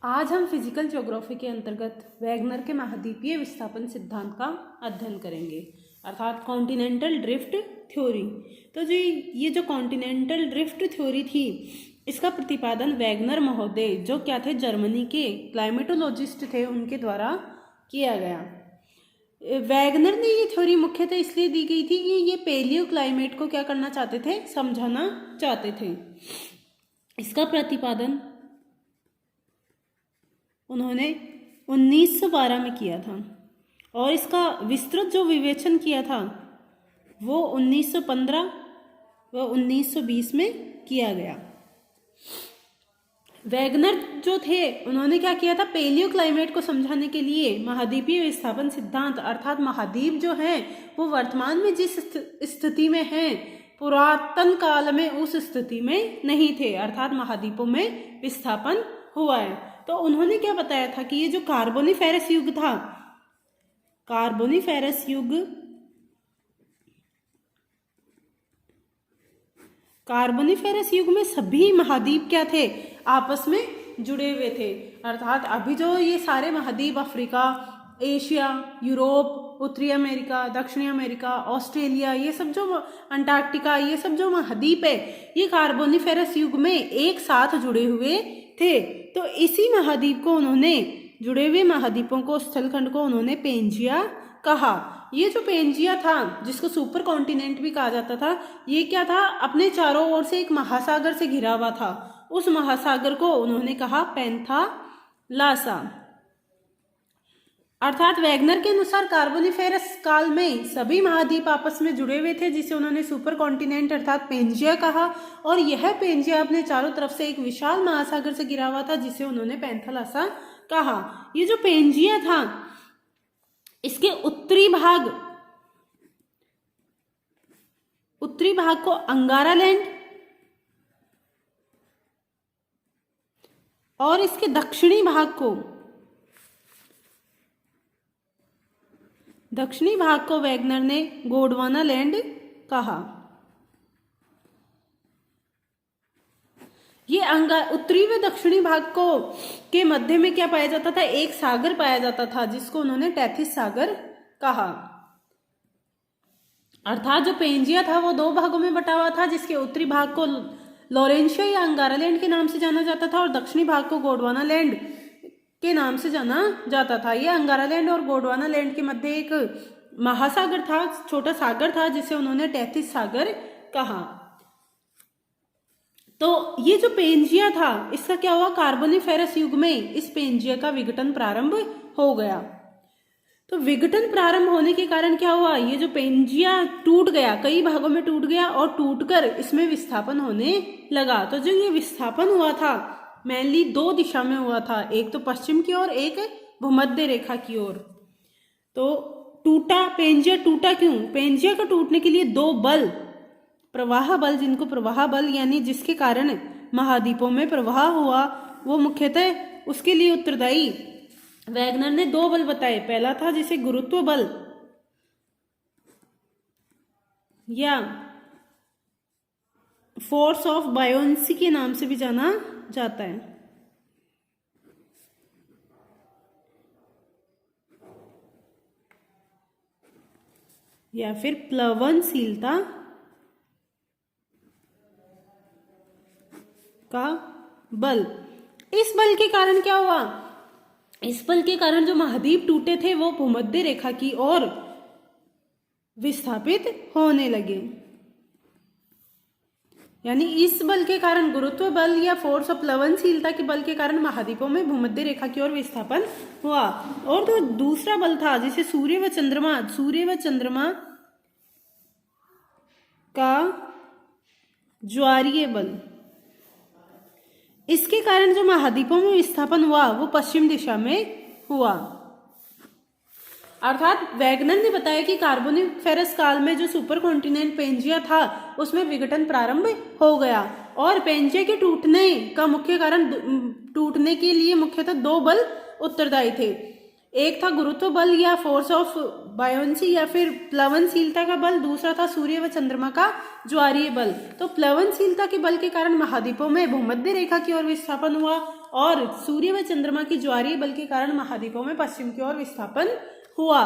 आज हम physical geography के अंतर्गत वैगनर के महाद्वीपीय विस्थापन सिद्धांत का अध्ययन करेंगे, अर्थात कॉन्टिनेंटल ड्रिफ्ट थ्योरी। तो जो ये जो कॉन्टिनेंटल ड्रिफ्ट थ्योरी थी, इसका प्रतिपादन वैगनर महोदय, जो क्या थे, जर्मनी के क्लाइमेटोलॉजिस्ट थे, उनके द्वारा किया गया। वैगनर ने ये थ्योरी मुख्यतः इसलिए दी गई थी कि ये पेलियो क्लाइमेट को क्या करना चाहते थे, समझाना चाहते थे। इसका प्रतिपादन उन्होंने 1912 में किया था और इसका विस्तृत जो विवेचन किया था वो 1915 व 1920 में किया गया। वैगनर जो थे, उन्होंने क्या किया था, पेलियो क्लाइमेट को समझाने के लिए महाद्वीपीय विस्थापन सिद्धांत, अर्थात महाद्वीप जो है वो वर्तमान में जिस स्थिति में है, पुरातन काल में उस स्थिति में नहीं थे, अर्थात महाद्वीपों में विस्थापन हुआ है। तो उन्होंने क्या बताया था कि ये जो कार्बोनिफेरस युग था, कार्बोनिफेरस युग में सभी महाद्वीप क्या थे, आपस में जुड़े हुए थे। अर्थात अभी जो ये सारे महाद्वीप, अफ्रीका, एशिया, यूरोप, उत्तरी अमेरिका, दक्षिणी अमेरिका, ऑस्ट्रेलिया, ये सब जो अंटार्कटिका, ये सब जो महाद्वीप है, ये कार्बोनिफेरस युग में एक साथ जुड़े हुए थे। तो इसी महाद्वीप को उन्होंने, जुड़े हुए महाद्वीपों को, स्थलखंड को उन्होंने पेंजिया कहा। ये जो पेंजिया था, जिसको सुपर कॉन्टिनेंट भी कहा जाता था, ये क्या था, अपने चारों ओर से एक महासागर से घिरा हुआ था। उस महासागर को उन्होंने कहा पैंथालासा। अर्थात वैगनर के अनुसार कार्बोनिफेरस काल में सभी महाद्वीप आपस में जुड़े हुए थे, जिसे उन्होंने सुपर कॉन्टिनेंट अर्थात पेंजिया कहा। और यह पेंजिया अपने चारों तरफ से एक विशाल महासागर से घिरा हुआ था, जिसे उन्होंने पैंथालासा कहा। ये जो पेंजिया था, इसके उत्तरी भाग को अंगारा लैंड और इसके दक्षिणी भाग को वैगनर ने गोंडवाना लैंड कहा। ये उत्तरी व दक्षिणी भाग को के मध्य में क्या पाया जाता था, एक सागर पाया जाता था, जिसको उन्होंने टेथिस सागर कहा। अर्थात जो पेंजिया था वो दो भागों में बटा हुआ था, जिसके उत्तरी भाग को लॉरेंशिया या अंगारा लैंड के नाम से जाना जाता था और दक्षिणी भाग को गोंडवाना लैंड के नाम से जाना जाता था। यह अंगारा लैंड और गोंडवाना लैंड के मध्य एक महासागर था, छोटा सागर था, जिसे उन्होंने टेथिस सागर कहा। तो ये जो पेंजिया था, इसका क्या हुआ, कार्बोनिफेरस युग में इस पेंजिया का विघटन प्रारंभ हो गया। तो विघटन प्रारंभ होने के कारण क्या हुआ, ये जो पेंजिया टूट गया, कई भागों में टूट गया और टूटकर इसमें विस्थापन होने लगा। तो जो ये विस्थापन हुआ था, मेनली दो दिशा में हुआ था, एक तो पश्चिम की ओर, एक भूमध्य रेखा की ओर। तो टूटा, पेंजिया टूटा क्यों? पेंजिया को टूटने के लिए दो बल, प्रवाह बल, जिनको प्रवाह बल यानी जिसके कारण महाद्वीपों में प्रवाह हुआ, वो मुख्यतः उसके लिए उत्तरदायी वैगनर ने दो बल बताए। पहला था जिसे गुरुत्व बल या फोर्स ऑफ बायोन्सी के नाम से भी जाना जाता है, या फिर प्लवनशीलता का बल। इस बल के कारण क्या हुआ, इस बल के कारण जो महाद्वीप टूटे थे वो भूमध्य रेखा की ओर विस्थापित होने लगे। यानी इस बल के कारण, गुरुत्व बल या फोर्स ऑफ प्लवनशीलता के बल के कारण महाद्वीपों में भूमध्य रेखा की ओर विस्थापन हुआ। और तो दूसरा बल था जिसे सूर्य व चंद्रमा का ज्वारीय बल। इसके कारण जो महाद्वीपों में विस्थापन हुआ वो पश्चिम दिशा में हुआ। अर्थात वैगनर ने बताया कि कार्बोनिफेरस काल में जो सुपर कॉन्टिनेंट पेंजिया था, उसमें विघटन प्रारंभ हो गया और पेंजिया के टूटने का मुख्य कारण, टूटने के लिए मुख्यतः दो बल उत्तरदायी थे। एक था गुरुत्व बल या फोर्स ऑफ बायोन्सी या फिर प्लवनशीलता का बल, दूसरा था सूर्य व चंद्रमा का ज्वारीय बल। तो प्लवनशीलता के बल के कारण महाद्वीपों में भूमध्य रेखा की ओर विस्थापन हुआ और सूर्य व चंद्रमा की ज्वारीय बल के कारण महाद्वीपों में पश्चिम की ओर विस्थापन हुआ।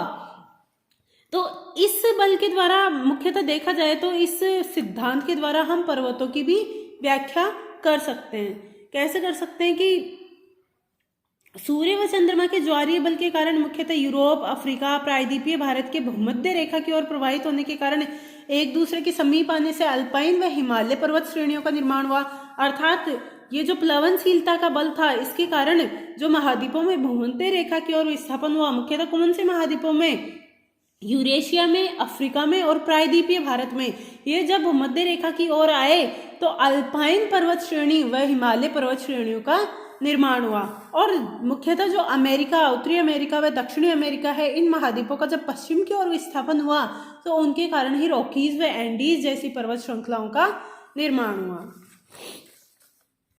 तो इस बल के द्वारा मुख्यतः देखा जाए तो इस सिद्धांत के द्वारा हम पर्वतों की भी व्याख्या कर सकते हैं। कैसे कर सकते हैं कि सूर्य व चंद्रमा के ज्वारीय बल के कारण मुख्यतः यूरोप, अफ्रीका, प्रायद्वीपीय भारत के भूमध्य रेखा की ओर प्रवाहित होने के कारण एक दूसरे के समीप आने से अल्पाइन व हिमालय पर्वत श्रेणियों का निर्माण हुआ। अर्थात ये जो प्लवनशीलता का बल था, इसके कारण जो महाद्वीपों में भूमध्य रेखा की ओर विस्थापन हुआ, मुख्यतः कौन से महाद्वीपों में? यूरेशिया में, अफ्रीका में और प्रायद्वीपीय भारत में। ये जब भूमध्य रेखा की ओर आए तो अल्पाइन पर्वत श्रेणी व हिमालय पर्वत श्रेणियों का निर्माण हुआ। और मुख्यतः जो अमेरिका, उत्तरी अमेरिका व दक्षिणी अमेरिका है, इन महाद्वीपों का जब पश्चिम की ओर विस्थापन हुआ तो उनके कारण ही रॉकीज व एंडीज जैसी पर्वत श्रृंखलाओं का निर्माण हुआ।